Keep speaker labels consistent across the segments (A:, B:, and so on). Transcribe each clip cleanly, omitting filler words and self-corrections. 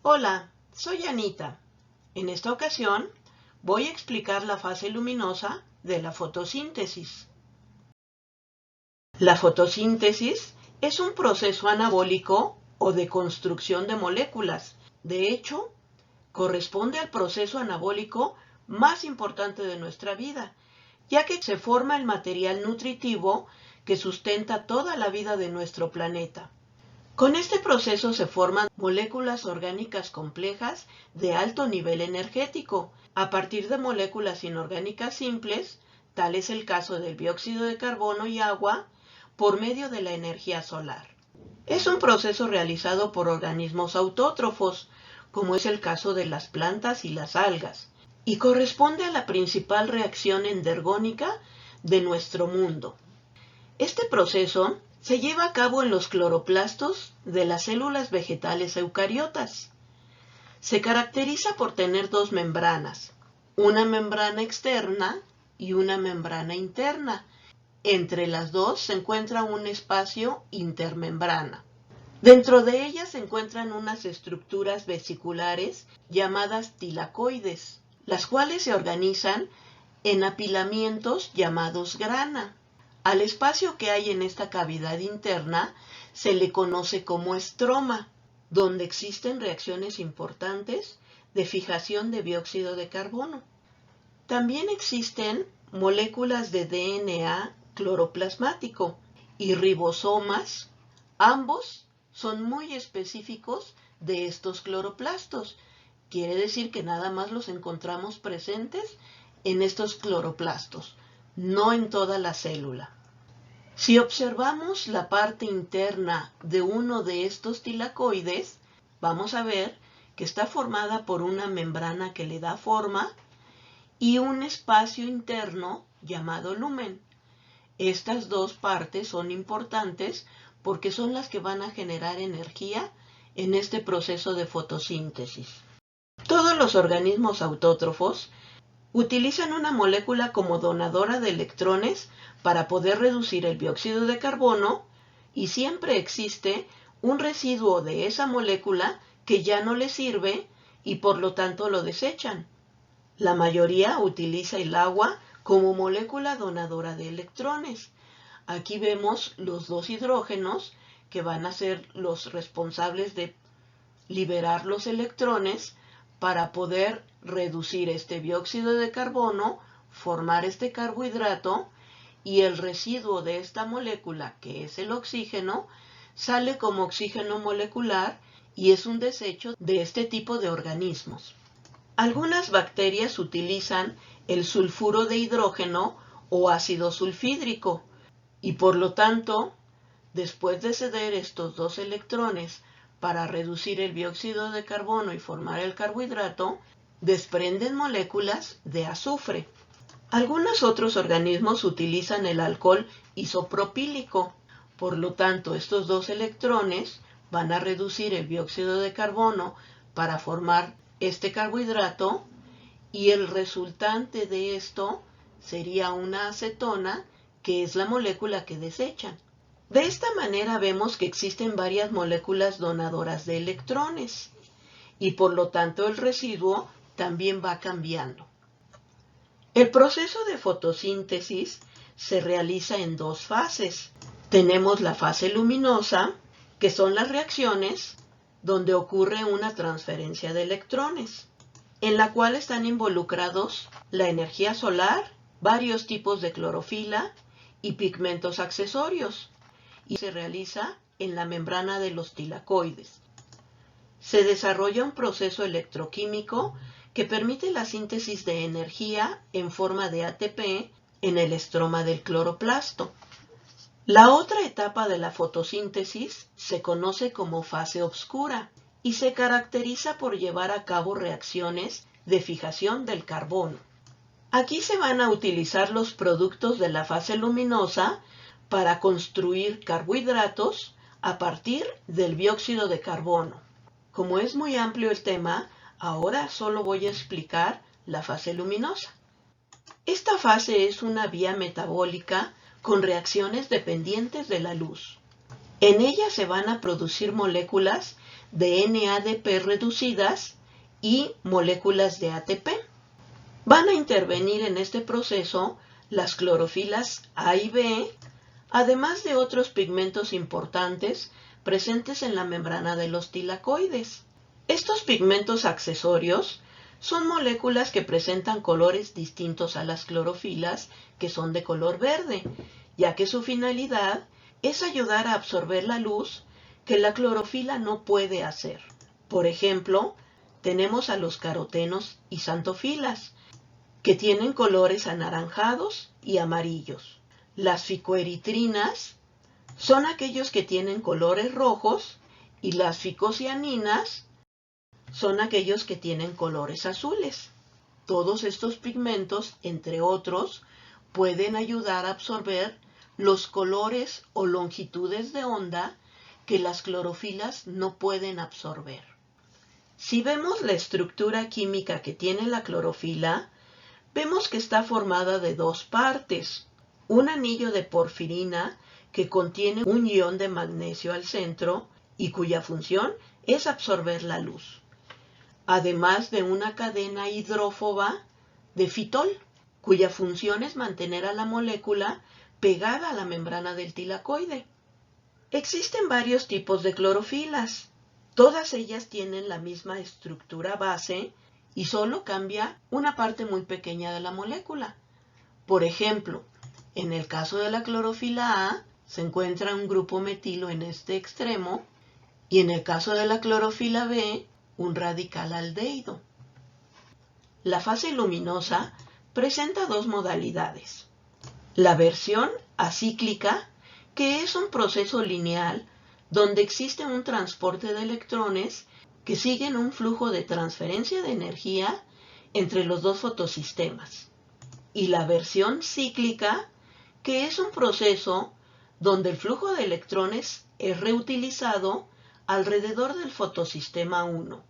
A: Hola, soy Anita. En esta ocasión voy a explicar la fase luminosa de la fotosíntesis. La fotosíntesis es un proceso anabólico o de construcción de moléculas. De hecho, corresponde al proceso anabólico más importante de nuestra vida, ya que se forma el material nutritivo que sustenta toda la vida de nuestro planeta. Con este proceso se forman moléculas orgánicas complejas de alto nivel energético, a partir de moléculas inorgánicas simples, tal es el caso del dióxido de carbono y agua, por medio de la energía solar. Es un proceso realizado por organismos autótrofos, como es el caso de las plantas y las algas, y corresponde a la principal reacción endergónica de nuestro mundo. Este proceso se lleva a cabo en los cloroplastos de las células vegetales eucariotas. Se caracteriza por tener dos membranas, una membrana externa y una membrana interna. Entre las dos se encuentra un espacio intermembrana. Dentro de ellas se encuentran unas estructuras vesiculares llamadas tilacoides, las cuales se organizan en apilamientos llamados grana. Al espacio que hay en esta cavidad interna se le conoce como estroma, donde existen reacciones importantes de fijación de dióxido de carbono. También existen moléculas de DNA cloroplasmático y ribosomas. Ambos son muy específicos de estos cloroplastos. Quiere decir que nada más los encontramos presentes en estos cloroplastos, no en toda la célula. Si observamos la parte interna de uno de estos tilacoides, vamos a ver que está formada por una membrana que le da forma y un espacio interno llamado lumen. Estas dos partes son importantes porque son las que van a generar energía en este proceso de fotosíntesis. Todos los organismos autótrofos utilizan una molécula como donadora de electrones para poder reducir el dióxido de carbono y siempre existe un residuo de esa molécula que ya no les sirve y por lo tanto lo desechan. La mayoría utiliza el agua como molécula donadora de electrones. Aquí vemos los dos hidrógenos que van a ser los responsables de liberar los electrones para poder reducir este dióxido de carbono, formar este carbohidrato y el residuo de esta molécula, que es el oxígeno, sale como oxígeno molecular y es un desecho de este tipo de organismos. Algunas bacterias utilizan el sulfuro de hidrógeno o ácido sulfídrico y por lo tanto, después de ceder estos dos electrones para reducir el dióxido de carbono y formar el carbohidrato, desprenden moléculas de azufre. Algunos otros organismos utilizan el alcohol isopropílico, por lo tanto estos dos electrones van a reducir el dióxido de carbono para formar este carbohidrato y el resultante de esto sería una acetona, que es la molécula que desechan. De esta manera vemos que existen varias moléculas donadoras de electrones y por lo tanto el residuo también va cambiando. El proceso de fotosíntesis se realiza en dos fases. Tenemos la fase luminosa, que son las reacciones donde ocurre una transferencia de electrones, en la cual están involucrados la energía solar, varios tipos de clorofila y pigmentos accesorios, y se realiza en la membrana de los tilacoides. Se desarrolla un proceso electroquímico que permite la síntesis de energía en forma de ATP en el estroma del cloroplasto. La otra etapa de la fotosíntesis se conoce como fase oscura y se caracteriza por llevar a cabo reacciones de fijación del carbono. Aquí se van a utilizar los productos de la fase luminosa para construir carbohidratos a partir del dióxido de carbono. Como es muy amplio el tema, ahora solo voy a explicar la fase luminosa. Esta fase es una vía metabólica con reacciones dependientes de la luz. En ella se van a producir moléculas de NADP reducidas y moléculas de ATP. Van a intervenir en este proceso las clorofilas A y B, además de otros pigmentos importantes presentes en la membrana de los tilacoides. Estos pigmentos accesorios son moléculas que presentan colores distintos a las clorofilas, que son de color verde, ya que su finalidad es ayudar a absorber la luz que la clorofila no puede hacer. Por ejemplo, tenemos a los carotenos y xantofilas, que tienen colores anaranjados y amarillos. Las ficoeritrinas son aquellos que tienen colores rojos y las ficocianinas son aquellos que tienen colores azules. Todos estos pigmentos, entre otros, pueden ayudar a absorber los colores o longitudes de onda que las clorofilas no pueden absorber. Si vemos la estructura química que tiene la clorofila, vemos que está formada de dos partes. Un anillo de porfirina que contiene un ion de magnesio al centro y cuya función es absorber la luz, además de una cadena hidrófoba de fitol, cuya función es mantener a la molécula pegada a la membrana del tilacoide. Existen varios tipos de clorofilas. Todas ellas tienen la misma estructura base y solo cambia una parte muy pequeña de la molécula. Por ejemplo, en el caso de la clorofila A, se encuentra un grupo metilo en este extremo y en el caso de la clorofila B, un radical aldehído. La fase luminosa presenta dos modalidades. La versión acíclica, que es un proceso lineal donde existe un transporte de electrones que siguen un flujo de transferencia de energía entre los dos fotosistemas. Y la versión cíclica, que es un proceso donde el flujo de electrones es reutilizado alrededor del fotosistema 1.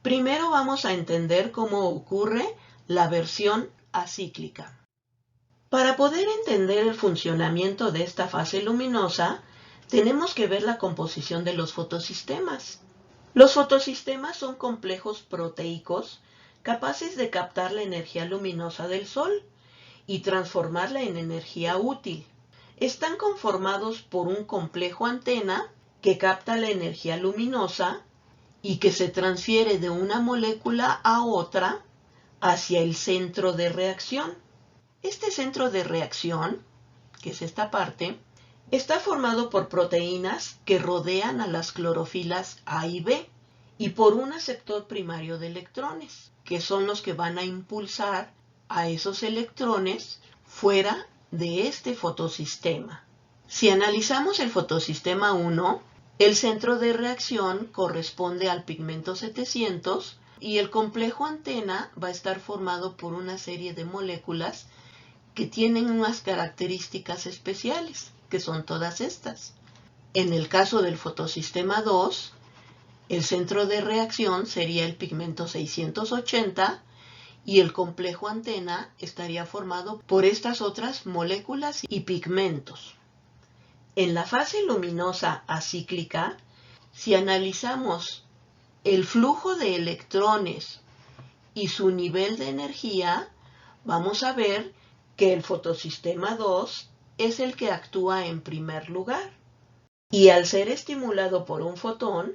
A: Primero vamos a entender cómo ocurre la versión acíclica. Para poder entender el funcionamiento de esta fase luminosa, tenemos que ver la composición de los fotosistemas. Los fotosistemas son complejos proteicos capaces de captar la energía luminosa del Sol y transformarla en energía útil. Están conformados por un complejo antena que capta la energía luminosa y que se transfiere de una molécula a otra hacia el centro de reacción. Este centro de reacción, que es esta parte, está formado por proteínas que rodean a las clorofilas A y B y por un aceptor primario de electrones, que son los que van a impulsar a esos electrones fuera de este fotosistema. Si analizamos el fotosistema 1, el centro de reacción corresponde al pigmento 700 y el complejo antena va a estar formado por una serie de moléculas que tienen unas características especiales, que son todas estas. En el caso del fotosistema 2, el centro de reacción sería el pigmento 680 y el complejo antena estaría formado por estas otras moléculas y pigmentos. En la fase luminosa acíclica, si analizamos el flujo de electrones y su nivel de energía, vamos a ver que el fotosistema 2 es el que actúa en primer lugar. Y al ser estimulado por un fotón,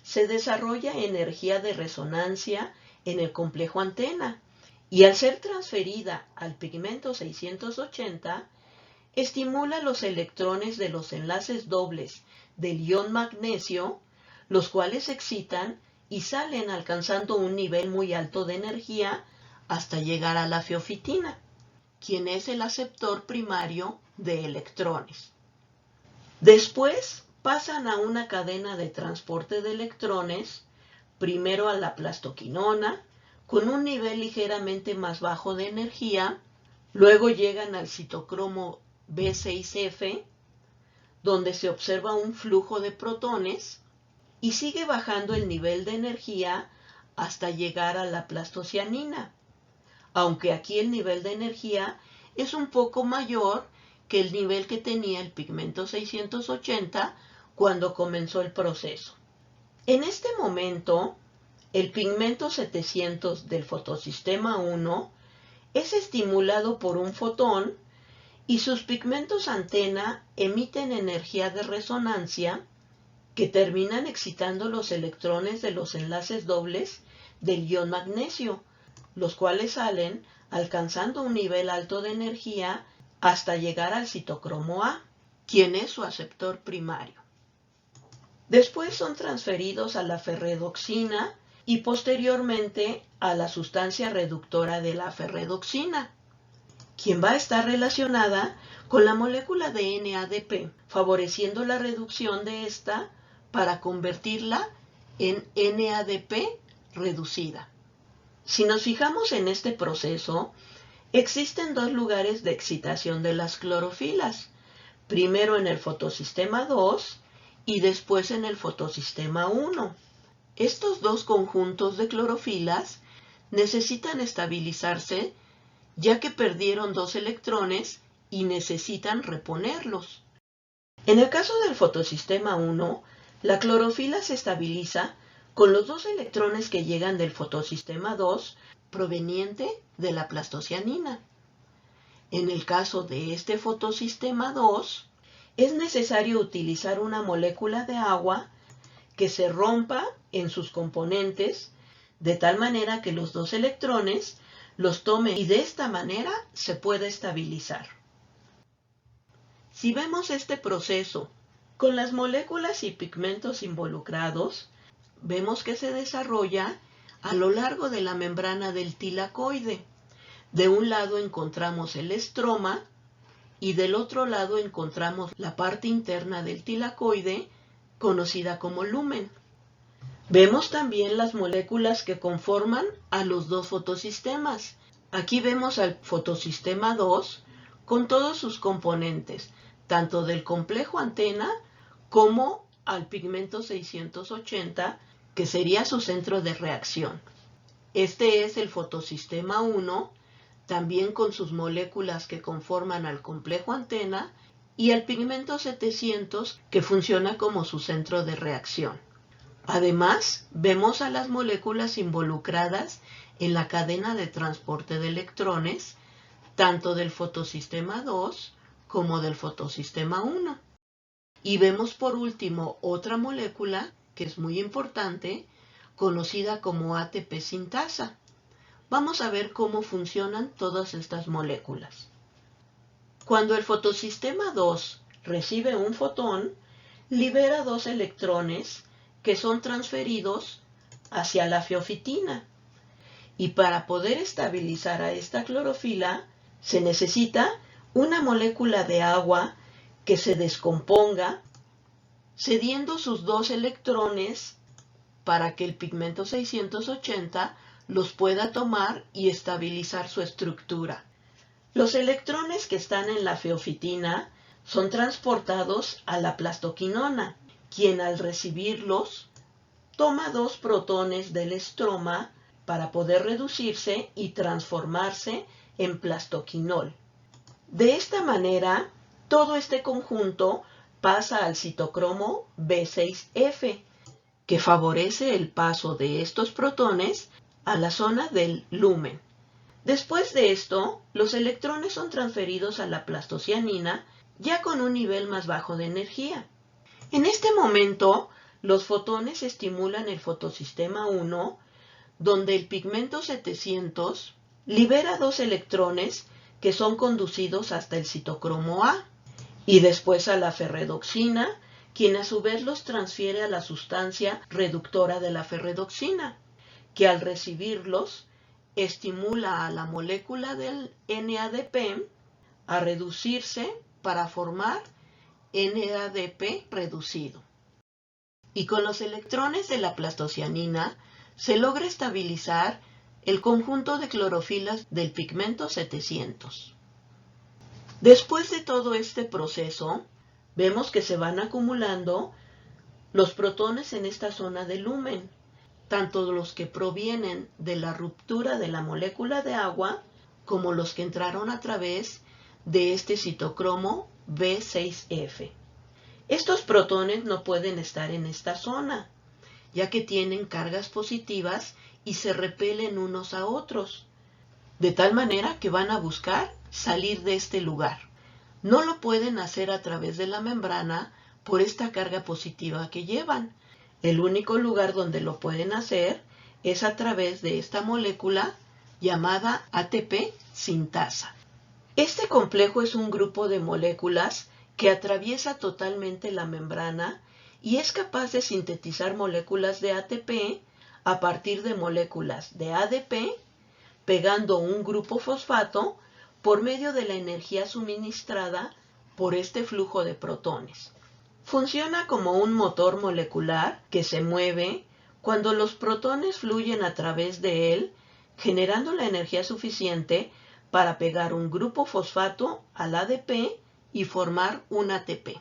A: se desarrolla energía de resonancia en el complejo antena. Y al ser transferida al pigmento 680, estimula los electrones de los enlaces dobles del ion magnesio, los cuales se excitan y salen alcanzando un nivel muy alto de energía hasta llegar a la feofitina, quien es el aceptor primario de electrones. Después pasan a una cadena de transporte de electrones, primero a la plastoquinona, con un nivel ligeramente más bajo de energía, luego llegan al citocromo B6F, donde se observa un flujo de protones, y sigue bajando el nivel de energía hasta llegar a la plastocianina, aunque aquí el nivel de energía es un poco mayor que el nivel que tenía el pigmento 680 cuando comenzó el proceso. En este momento, el pigmento 700 del fotosistema 1 es estimulado por un fotón y sus pigmentos antena emiten energía de resonancia que terminan excitando los electrones de los enlaces dobles del ion magnesio, los cuales salen alcanzando un nivel alto de energía hasta llegar al citocromo A, quien es su aceptor primario. Después son transferidos a la ferredoxina y posteriormente a la sustancia reductora de la ferredoxina, quien va a estar relacionada con la molécula de NADP, favoreciendo la reducción de esta para convertirla en NADP reducida. Si nos fijamos en este proceso, existen dos lugares de excitación de las clorofilas, primero en el fotosistema 2 y después en el fotosistema 1. Estos dos conjuntos de clorofilas necesitan estabilizarse ya que perdieron dos electrones y necesitan reponerlos. En el caso del fotosistema 1, la clorofila se estabiliza con los dos electrones que llegan del fotosistema 2 proveniente de la plastocianina. En el caso de este fotosistema 2, es necesario utilizar una molécula de agua que se rompa en sus componentes de tal manera que los dos electrones los tome y de esta manera se puede estabilizar. Si vemos este proceso con las moléculas y pigmentos involucrados, vemos que se desarrolla a lo largo de la membrana del tilacoide. De un lado encontramos el estroma y del otro lado encontramos la parte interna del tilacoide, conocida como lumen. Vemos también las moléculas que conforman a los dos fotosistemas. Aquí vemos al fotosistema 2 con todos sus componentes, tanto del complejo antena como al pigmento 680, que sería su centro de reacción. Este es el fotosistema 1, también con sus moléculas que conforman al complejo antena, y el pigmento 700, que funciona como su centro de reacción. Además, vemos a las moléculas involucradas en la cadena de transporte de electrones, tanto del fotosistema 2 como del fotosistema 1. Y vemos por último otra molécula que es muy importante, conocida como ATP sintasa. Vamos a ver cómo funcionan todas estas moléculas. Cuando el fotosistema 2 recibe un fotón, libera dos electrones que son transferidos hacia la feofitina. Y para poder estabilizar a esta clorofila, se necesita una molécula de agua que se descomponga, cediendo sus dos electrones para que el pigmento 680 los pueda tomar y estabilizar su estructura. Los electrones que están en la feofitina son transportados a la plastoquinona, quien al recibirlos toma dos protones del estroma para poder reducirse y transformarse en plastoquinol. De esta manera, todo este conjunto pasa al citocromo B6F, que favorece el paso de estos protones a la zona del lumen. Después de esto, los electrones son transferidos a la plastocianina ya con un nivel más bajo de energía. En este momento, los fotones estimulan el fotosistema 1, donde el pigmento 700 libera dos electrones que son conducidos hasta el citocromo A y después a la ferredoxina, quien a su vez los transfiere a la sustancia reductora de la ferredoxina, que al recibirlos estimula a la molécula del NADP a reducirse para formar NADP reducido. Y con los electrones de la plastocianina se logra estabilizar el conjunto de clorofilas del pigmento 700. Después de todo este proceso, vemos que se van acumulando los protones en esta zona del lumen, tanto los que provienen de la ruptura de la molécula de agua como los que entraron a través de este citocromo B6F. Estos protones no pueden estar en esta zona, ya que tienen cargas positivas y se repelen unos a otros, de tal manera que van a buscar salir de este lugar. No lo pueden hacer a través de la membrana por esta carga positiva que llevan. El único lugar donde lo pueden hacer es a través de esta molécula llamada ATP sintasa. Este complejo es un grupo de moléculas que atraviesa totalmente la membrana y es capaz de sintetizar moléculas de ATP a partir de moléculas de ADP, pegando un grupo fosfato por medio de la energía suministrada por este flujo de protones. Funciona como un motor molecular que se mueve cuando los protones fluyen a través de él, generando la energía suficiente para pegar un grupo fosfato al ADP y formar un ATP.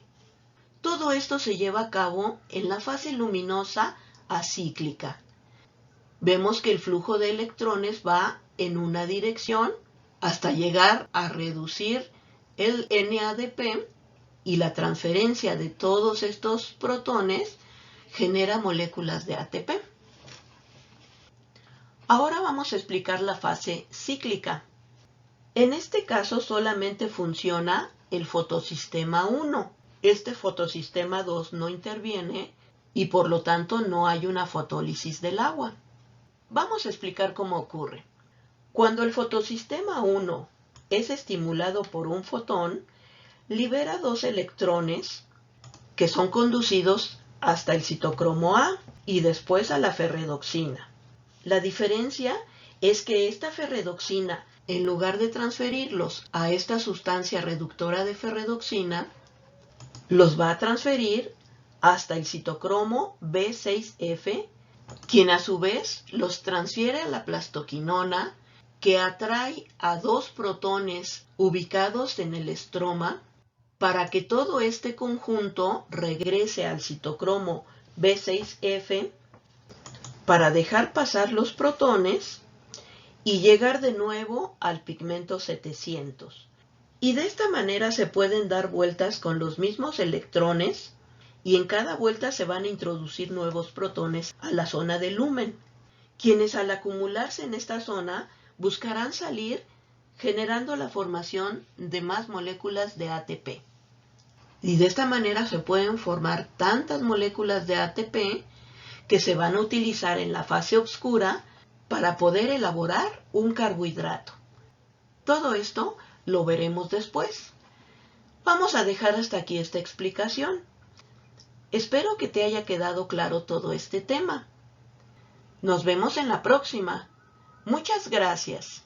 A: Todo esto se lleva a cabo en la fase luminosa acíclica. Vemos que el flujo de electrones va en una dirección hasta llegar a reducir el NADP, y la transferencia de todos estos protones genera moléculas de ATP. Ahora vamos a explicar la fase cíclica. En este caso solamente funciona el fotosistema 1. Este fotosistema 2 no interviene y por lo tanto no hay una fotólisis del agua. Vamos a explicar cómo ocurre. Cuando el fotosistema 1 es estimulado por un fotón, libera 2 electrones que son conducidos hasta el citocromo A y después a la ferredoxina. La diferencia es que esta ferredoxina, en lugar de transferirlos a esta sustancia reductora de ferredoxina, los va a transferir hasta el citocromo B6F, quien a su vez los transfiere a la plastoquinona, que atrae a 2 protones ubicados en el estroma para que todo este conjunto regrese al citocromo B6F para dejar pasar los protones y llegar de nuevo al pigmento 700. Y de esta manera se pueden dar vueltas con los mismos electrones y en cada vuelta se van a introducir nuevos protones a la zona del lumen, quienes al acumularse en esta zona buscarán salir generando la formación de más moléculas de ATP. Y de esta manera se pueden formar tantas moléculas de ATP que se van a utilizar en la fase oscura para poder elaborar un carbohidrato. Todo esto lo veremos después. Vamos a dejar hasta aquí esta explicación. Espero que te haya quedado claro todo este tema. Nos vemos en la próxima. Muchas gracias.